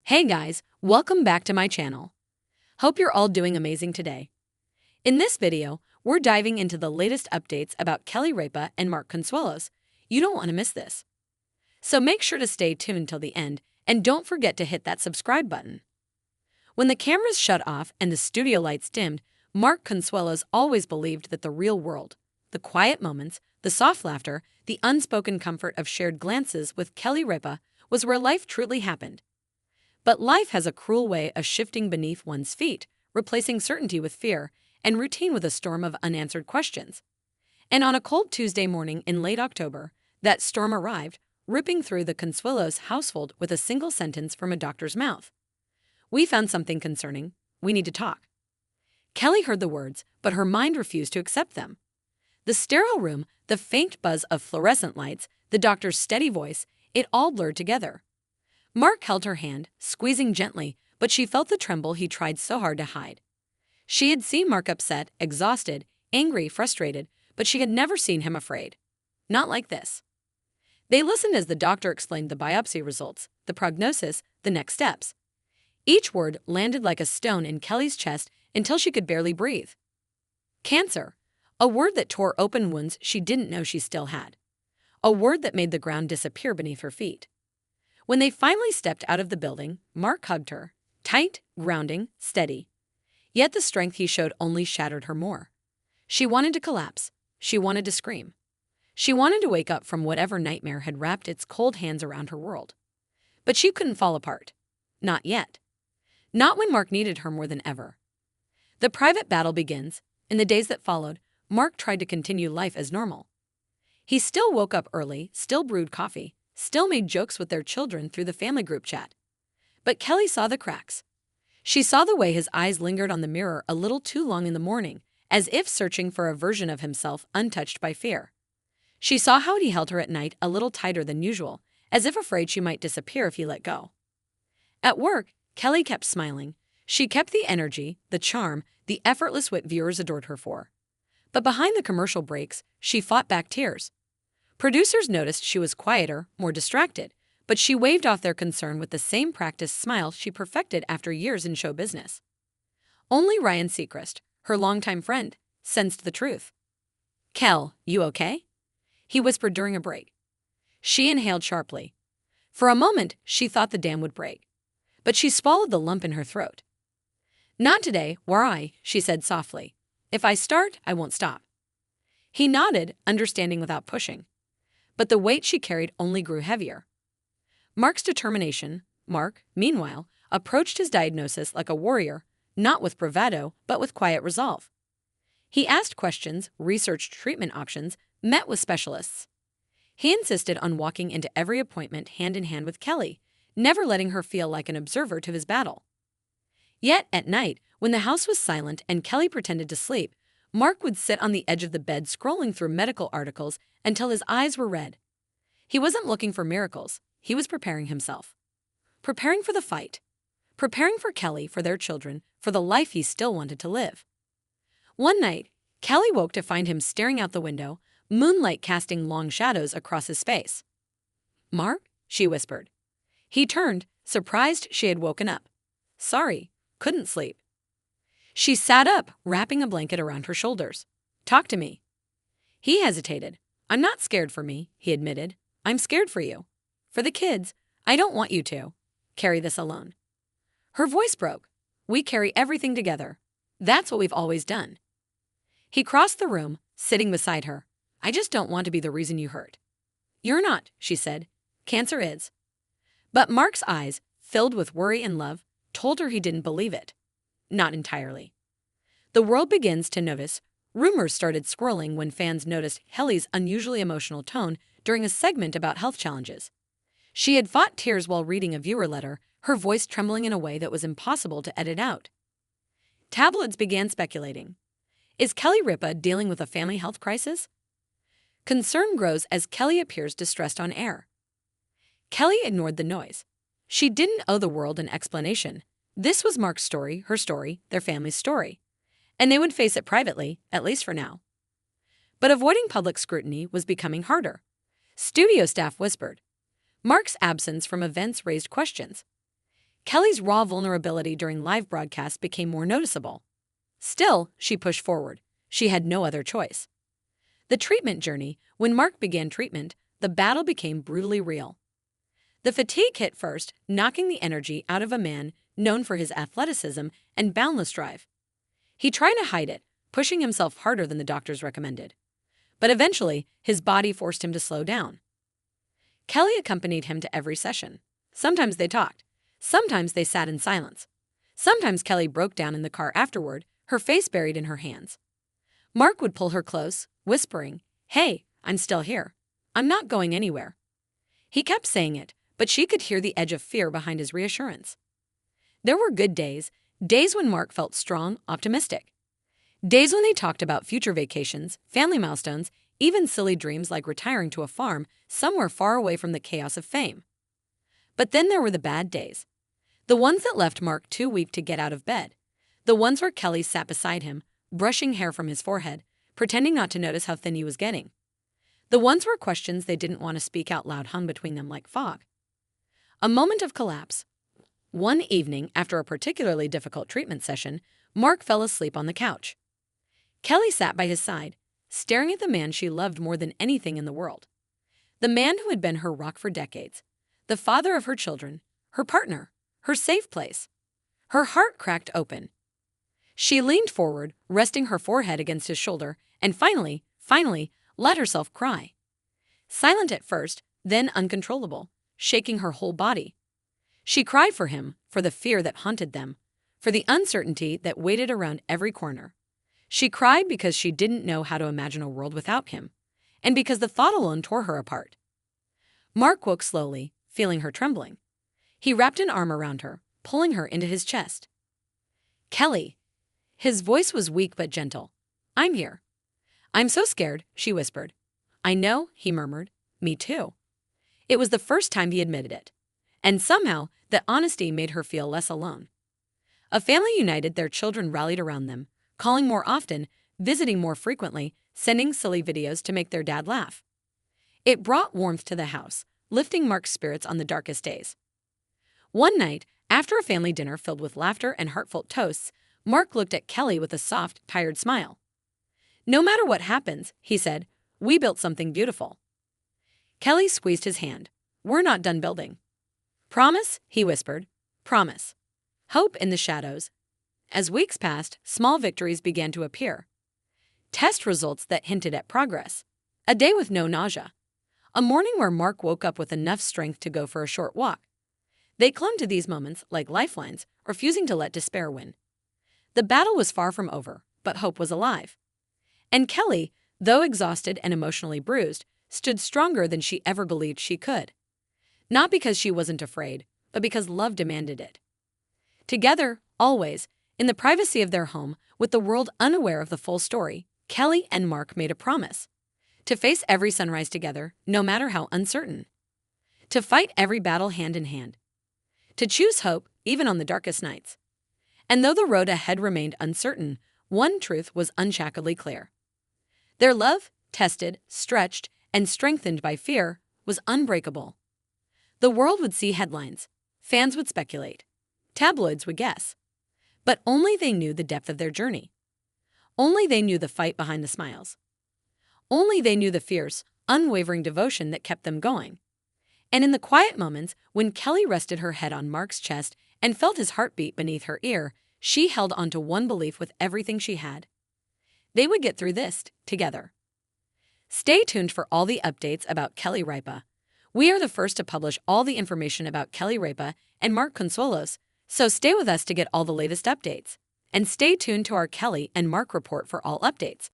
Hey guys, welcome back to my channel. Hope you're all doing amazing today. In this video, we're diving into the latest updates about Kelly Ripa and Mark Consuelos. You don't want to miss this. So make sure to stay tuned till the end and don't forget to hit that subscribe button. When the cameras shut off and the studio lights dimmed, Mark Consuelos always believed that the real world, the quiet moments, the soft laughter, the unspoken comfort of shared glances with Kelly Ripa was where life truly happened. But life has a cruel way of shifting beneath one's feet, replacing certainty with fear and routine with a storm of unanswered questions. And on a cold Tuesday morning in late October, that storm arrived, ripping through the Consuelos household with a single sentence from a doctor's mouth. "We found something concerning. We need to talk." Kelly heard the words, but her mind refused to accept them. The sterile room, the faint buzz of fluorescent lights, the doctor's steady voice, it all blurred together. Mark held her hand, squeezing gently, but she felt the tremble he tried so hard to hide. She had seen Mark upset, exhausted, angry, frustrated, but she had never seen him afraid. Not like this. They listened as the doctor explained the biopsy results, the prognosis, the next steps. Each word landed like a stone in Kelly's chest until she could barely breathe. Cancer. A word that tore open wounds she didn't know she still had. A word that made the ground disappear beneath her feet. When they finally stepped out of the building, Mark hugged her, tight, grounding, steady. Yet the strength he showed only shattered her more. She wanted to collapse. She wanted to scream. She wanted to wake up from whatever nightmare had wrapped its cold hands around her world. But she couldn't fall apart. Not yet. Not when Mark needed her more than ever. The private battle begins. In the days that followed, Mark tried to continue life as normal. He still woke up early, still brewed coffee, still made jokes with their children through the family group chat. But Kelly saw the cracks. She saw the way his eyes lingered on the mirror a little too long in the morning, as if searching for a version of himself untouched by fear. She saw how he held her at night a little tighter than usual, as if afraid she might disappear if he let go. At work, Kelly kept smiling. She kept the energy, the charm, the effortless wit viewers adored her for. But behind the commercial breaks, she fought back tears. Producers noticed she was quieter, more distracted, but she waved off their concern with the same practiced smile she perfected after years in show business. Only Ryan Seacrest, her longtime friend, sensed the truth. "Kel, you okay?" he whispered during a break. She inhaled sharply. For a moment, she thought the dam would break. But she swallowed the lump in her throat. "Not today, she said softly. "If I start, I won't stop." He nodded, understanding without pushing. But the weight she carried only grew heavier. Mark's determination. Mark, meanwhile, approached his diagnosis like a warrior, not with bravado, but with quiet resolve. He asked questions, researched treatment options, met with specialists. He insisted on walking into every appointment hand in hand with Kelly, never letting her feel like an observer to his battle. Yet, at night, when the house was silent and Kelly pretended to sleep, Mark would sit on the edge of the bed scrolling through medical articles until his eyes were red. He wasn't looking for miracles. He was preparing himself. Preparing for the fight. Preparing for Kelly, for their children, for the life he still wanted to live. One night, Kelly woke to find him staring out the window, moonlight casting long shadows across his face. "Mark?" she whispered. He turned, surprised she had woken up. "Sorry, couldn't sleep." She sat up, wrapping a blanket around her shoulders. "Talk to me." He hesitated. "I'm not scared for me," he admitted. "I'm scared for you. For the kids. I don't want you to carry this alone." Her voice broke. "We carry everything together. That's what we've always done." He crossed the room, sitting beside her. "I just don't want to be the reason you hurt." "You're not," she said. "Cancer is." But Mark's eyes, filled with worry and love, told her he didn't believe it. Not entirely. The world begins to notice. Rumors started swirling when fans noticed Kelly's unusually emotional tone during a segment about health challenges. She had fought tears while reading a viewer letter, her voice trembling in a way that was impossible to edit out. Tabloids began speculating. Is Kelly Ripa dealing with a family health crisis? Concern grows as Kelly appears distressed on air. Kelly ignored the noise. She didn't owe the world an explanation. This was Mark's story, her story, their family's story. And they would face it privately, at least for now. But avoiding public scrutiny was becoming harder. Studio staff whispered. Mark's absence from events raised questions. Kelly's raw vulnerability during live broadcasts became more noticeable. Still, she pushed forward. She had no other choice. The treatment journey. When Mark began treatment, the battle became brutally real. The fatigue hit first, knocking the energy out of a man known for his athleticism and boundless drive. He tried to hide it, pushing himself harder than the doctors recommended. But eventually, his body forced him to slow down. Kelly accompanied him to every session. Sometimes they talked. Sometimes they sat in silence. Sometimes Kelly broke down in the car afterward, her face buried in her hands. Mark would pull her close, whispering, "Hey, I'm still here. I'm not going anywhere." He kept saying it, but she could hear the edge of fear behind his reassurance. There were good days, days when Mark felt strong, optimistic. Days when they talked about future vacations, family milestones, even silly dreams like retiring to a farm somewhere far away from the chaos of fame. But then there were the bad days. The ones that left Mark too weak to get out of bed. The ones where Kelly sat beside him, brushing hair from his forehead, pretending not to notice how thin he was getting. The ones where questions they didn't want to speak out loud hung between them like fog. A moment of collapse. One evening, after a particularly difficult treatment session, Mark fell asleep on the couch. Kelly sat by his side, staring at the man she loved more than anything in the world. The man who had been her rock for decades. The father of her children, her partner, her safe place. Her heart cracked open. She leaned forward, resting her forehead against his shoulder, and finally, let herself cry. Silent at first, then uncontrollable, shaking her whole body. She cried for him, for the fear that haunted them, for the uncertainty that waited around every corner. She cried because she didn't know how to imagine a world without him, and because the thought alone tore her apart. Mark woke slowly, feeling her trembling. He wrapped an arm around her, pulling her into his chest. "Kelly." His voice was weak but gentle. "I'm here." "I'm so scared," she whispered. "I know," he murmured. "Me too." It was the first time he admitted it. And somehow, that honesty made her feel less alone. A family united, their children rallied around them, calling more often, visiting more frequently, sending silly videos to make their dad laugh. It brought warmth to the house, lifting Mark's spirits on the darkest days. One night, after a family dinner filled with laughter and heartfelt toasts, Mark looked at Kelly with a soft, tired smile. "No matter what happens," he said, "we built something beautiful." Kelly squeezed his hand. "We're not done building." "Promise?" he whispered. "Promise." Hope in the shadows. As weeks passed, small victories began to appear. Test results that hinted at progress. A day with no nausea. A morning where Mark woke up with enough strength to go for a short walk. They clung to these moments like lifelines, refusing to let despair win. The battle was far from over, but hope was alive. And Kelly, though exhausted and emotionally bruised, stood stronger than she ever believed she could. Not because she wasn't afraid, but because love demanded it. Together, always, in the privacy of their home, with the world unaware of the full story, Kelly and Mark made a promise. To face every sunrise together, no matter how uncertain. To fight every battle hand in hand. To choose hope, even on the darkest nights. And though the road ahead remained uncertain, one truth was unshackledly clear. Their love, tested, stretched, and strengthened by fear, was unbreakable. The world would see headlines. Fans would speculate. Tabloids would guess. But only they knew the depth of their journey. Only they knew the fight behind the smiles. Only they knew the fierce, unwavering devotion that kept them going. And in the quiet moments, when Kelly rested her head on Mark's chest and felt his heartbeat beneath her ear, she held onto one belief with everything she had. They would get through this together. Stay tuned for all the updates about Kelly Ripa. We are the first to publish all the information about Kelly Ripa and Mark Consuelos, so stay with us to get all the latest updates. And stay tuned to our Kelly and Mark report for all updates.